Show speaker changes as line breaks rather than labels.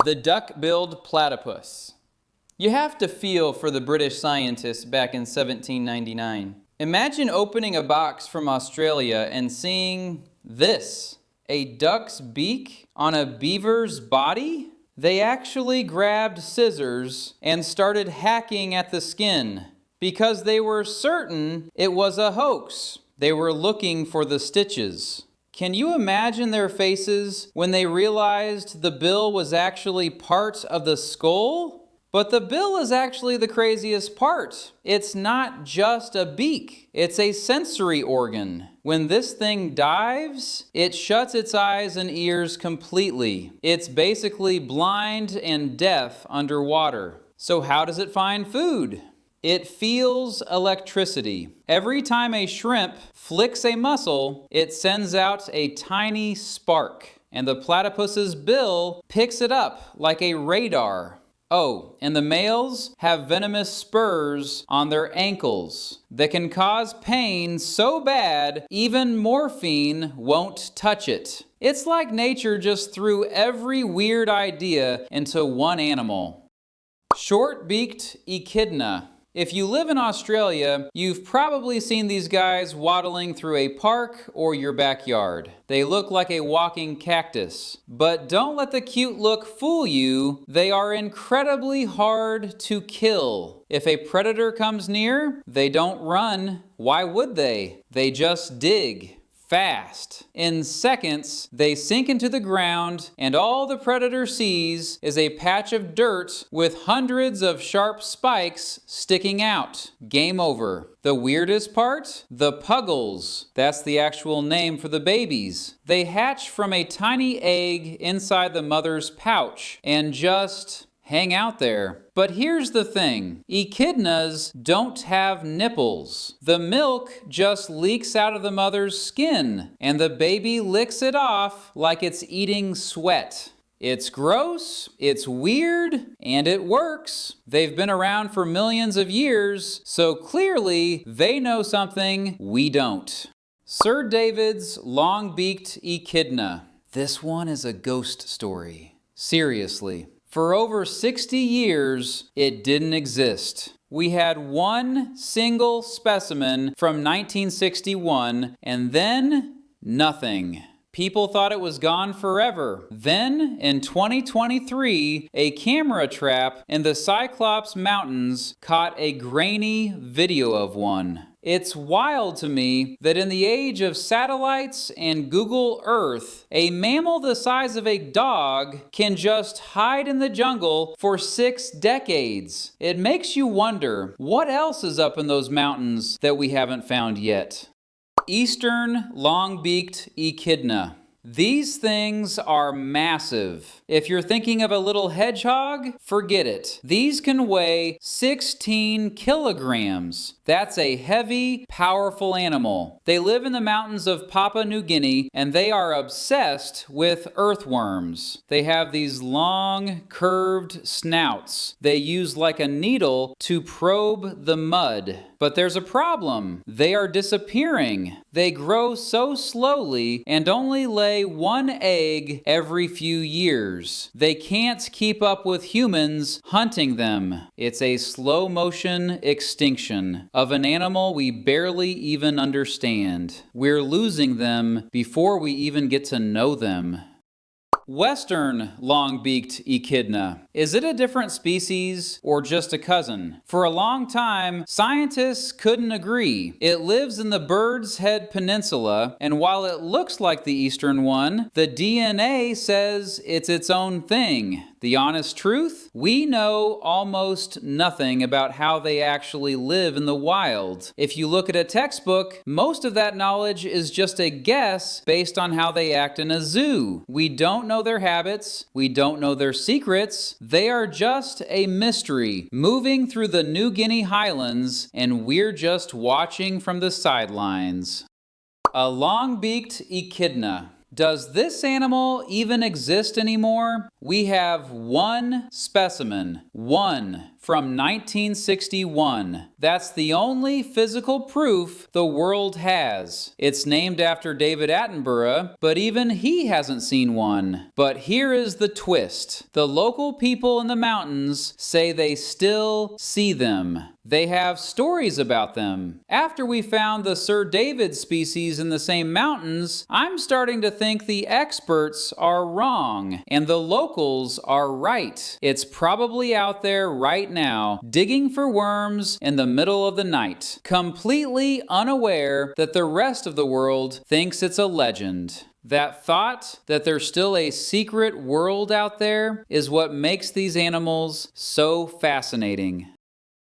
The duck-billed platypus. You have to feel for the British scientists back in 1799. Imagine opening a box from Australia and seeing this, a duck's beak on a beaver's body? They actually grabbed scissors and started hacking at the skin because they were certain it was a hoax. They were looking for the stitches. Can you imagine their faces when they realized the bill was actually part of the skull? But the bill is actually the craziest part. It's not just a beak, it's a sensory organ. When this thing dives, it shuts its eyes and ears completely. It's basically blind and deaf underwater. So how does it find food? It feels electricity. Every time a shrimp flicks a muscle, it sends out a tiny spark, and the platypus's bill picks it up like a radar. Oh, and the males have venomous spurs on their ankles that can cause pain so bad even morphine won't touch it. It's like nature just threw every weird idea into one animal. Short-beaked Echidna. If you live in Australia, you've probably seen these guys waddling through a park or your backyard. They look like a walking cactus. But don't let the cute look fool you. They are incredibly hard to kill. If a predator comes near, they don't run. Why would they? They just dig. Fast. In seconds, they sink into the ground, and all the predator sees is a patch of dirt with hundreds of sharp spikes sticking out. Game over. The weirdest part? The puggles. That's the actual name for the babies. They hatch from a tiny egg inside the mother's pouch and just hang out there. But here's the thing. Echidnas don't have nipples. The milk just leaks out of the mother's skin, and the baby licks it off like it's eating sweat. It's gross, it's weird, and it works. They've been around for millions of years, so clearly they know something we don't. Sir David's Long-Beaked Echidna. This one is a ghost story. Seriously. For over 60 years, it didn't exist. We had one single specimen from 1961, and then nothing. People thought it was gone forever. Then, in 2023, a camera trap in the Cyclops Mountains caught a grainy video of one. It's wild to me that in the age of satellites and Google Earth, a mammal the size of a dog can just hide in the jungle for 6 decades. It makes you wonder, what else is up in those mountains that we haven't found yet? Eastern long-beaked echidna. These things are massive. If you're thinking of a little hedgehog, forget it. These can weigh 16 kilograms. That's a heavy, powerful animal. They live in the mountains of Papua New Guinea, and they are obsessed with earthworms. They have these long, curved snouts they use like a needle to probe the mud. But there's a problem. They are disappearing. They grow so slowly and only lay one egg every few years. They can't keep up with humans hunting them. It's a slow-motion extinction of an animal we barely even understand. We're losing them before we even get to know them. Western long-beaked echidna. Is it a different species or just a cousin? For a long time, scientists couldn't agree. It lives in the Bird's Head Peninsula, and while it looks like the eastern one, the DNA says it's its own thing. The honest truth? We know almost nothing about how they actually live in the wild. If you look at a textbook, most of that knowledge is just a guess based on how they act in a zoo. We don't know their habits. We don't know their secrets. They are just a mystery moving through the New Guinea highlands, and we're just watching from the sidelines. A long-beaked echidna. Does this animal even exist anymore? We have one specimen, one from 1961. That's the only physical proof the world has. It's named after David Attenborough, but even he hasn't seen one. But here is the twist. The local people in the mountains say they still see them. They have stories about them. After we found the Sir David species in the same mountains, I'm starting to think the experts are wrong and the locals are right. It's probably out there right now, digging for worms in the middle of the night, completely unaware that the rest of the world thinks it's a legend. That thought that there's still a secret world out there is what makes these animals so fascinating.